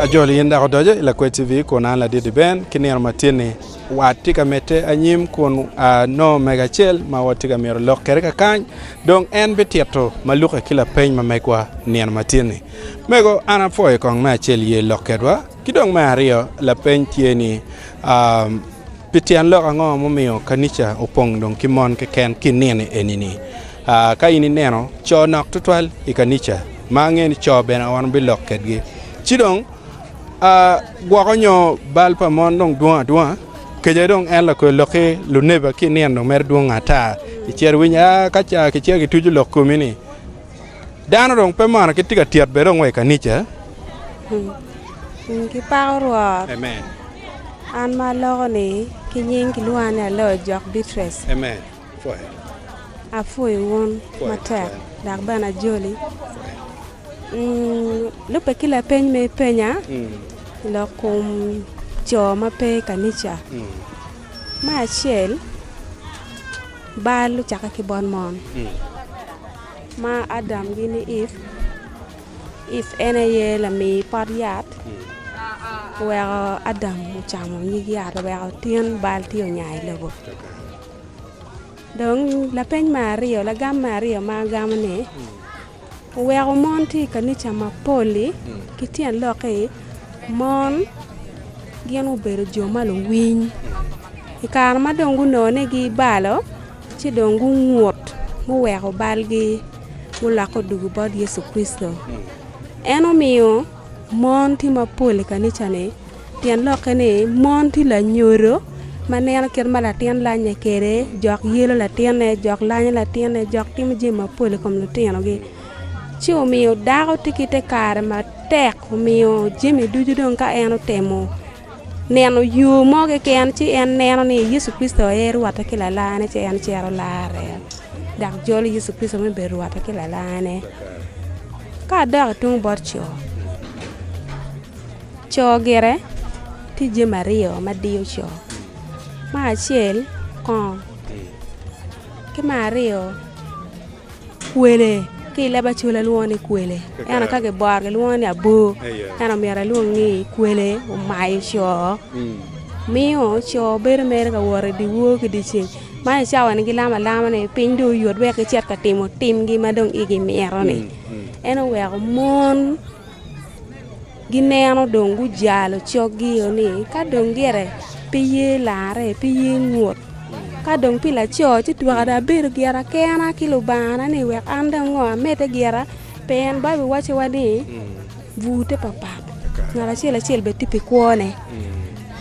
Acholi inda ko dojo Lakwed TV kona la di ben kinir matini watika mete anyim kun no megachel ma watika mero lokker ka kan donc en betieto maluka kila peny ma mekwa nien matini mego ana foy kong ma chel ye lokkerwa kidong ma rio la peny tieni pitian lo ngo mo mio kanica opong dong kimon ke ken kinene enini ka ini neno cho nok tutwal ikanica mangen cho ben on bi lokket gi chidong guagonyo balpa mon dong duan ke dong en la ko loke luneba kinien no mer duan ata icher winya ka cha ke che tuju lokko mini dano dong pe mar ke tiga tiat be dong we kanica ki pawro amen an ma logo ni ki nying ki luane lo jok distress amen foi a foi won mata dak bana joli lupe kila peny me penya lo kum cho ma pe kanica ma chel balu chaka ki bon mon ma adam gini if ene ye la mi pot yat where adam chamo ni yat where tien bal tio nyai lego donc la peny mario la gam mario ma gam ne where monti kanica ma poli kitien loke mon gienu bero joma lo winy ikar ma dongu none gi balo ci dongu ngot mu wero balgi mu lako dugu bod Yesu Kristo eno miyo monti ma poli kanica ne tien loke ne monti la nyoro maneno ker mala tien la nyekere jok yelo la tien ne jok lanya la tien ne jok tim jima poli kom lo tien gi ci o miyo dago tikite kare ma tek o miyo jimi duju don ka eno temo neno yu moge ken ci en neno ni Yesu Kristo e ruata kila lane ci en ciero lare dak joli Yesu Kristo me be ruata kila lane ka dak tung borcho cho gere ti je Mario ma dio cho ma chiel kon ke Mario kwele ki leba chula luoni kwele yana kage barge luoni abu yana mera luoni kwele o mai cho mio cho ber mer ga wore di wo ki di chin mai chawa ni lama ne pindo yod we ke chet ka timo tim gi madong igi mero ni eno we mon gineno dongu jalo chogi oni ka dongere piye lare piye ngot ka dong pila cho ci tuada ber giara kena kilo bana ni we anda ngo mete giara pen ba wache wadi vute papa ngala chela be tipi kwone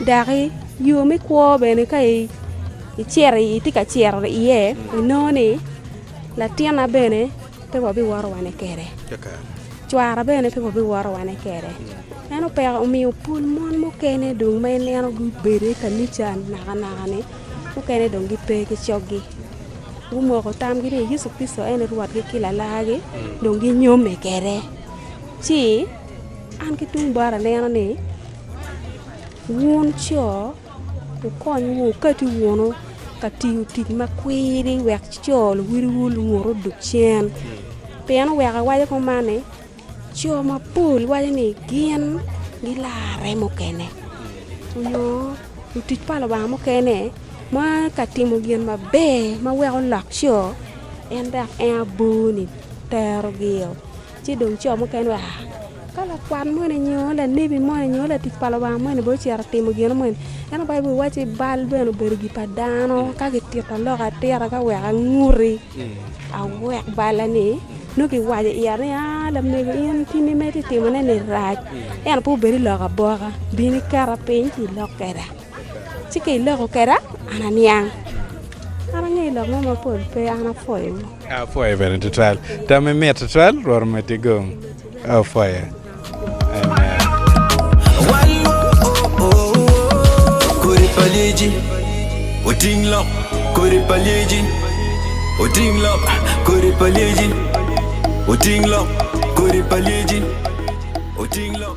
dari yo mi kwo be ni kai icheri tika cheri ye noni la tiana bene pe bo bi waro wane kere chwara bene pe bo bi waro wane kere eno pe o mi pul mon mo kene dung me neno gu bere kanica na ne ku kene dong gi pe ke chogi u mo ko tam gi Yesu Kristo ene ruat gi kila lagi dong gi nyome kere chi an ki tung bara neno ni won cho ku kon wu ka ti wono ka ti uti ma kwiri wek cho lu wiri wulu ngoro du chen pen wek wa ko mane cho ma pul wa ni gien gi lare mo kene yo uti pala ba mo kene ma katimo gien ma be ma wero laksho enda abuni tergio ci dong cho mo ken wa kala kwan mo ne nyo la nibi mo ne nyo la ti pala ba mo ne bo ci artimo gien mo ena bay bu wati bal beno bergi padano ka ke tita lo ka tera ka wa nguri a wek balani no ki waje yare lam ne yen tini meti timo ne ni raj en pu beri lo ka boga bini kara pen ti lo kera ci ke lo kera ana niang ara ngi lo mo pol pe ana foi a foi ben total da me met total ror me te gong a foi amen kore paliji otinglo kore paliji otinglo kore paliji otinglo kore paliji otinglo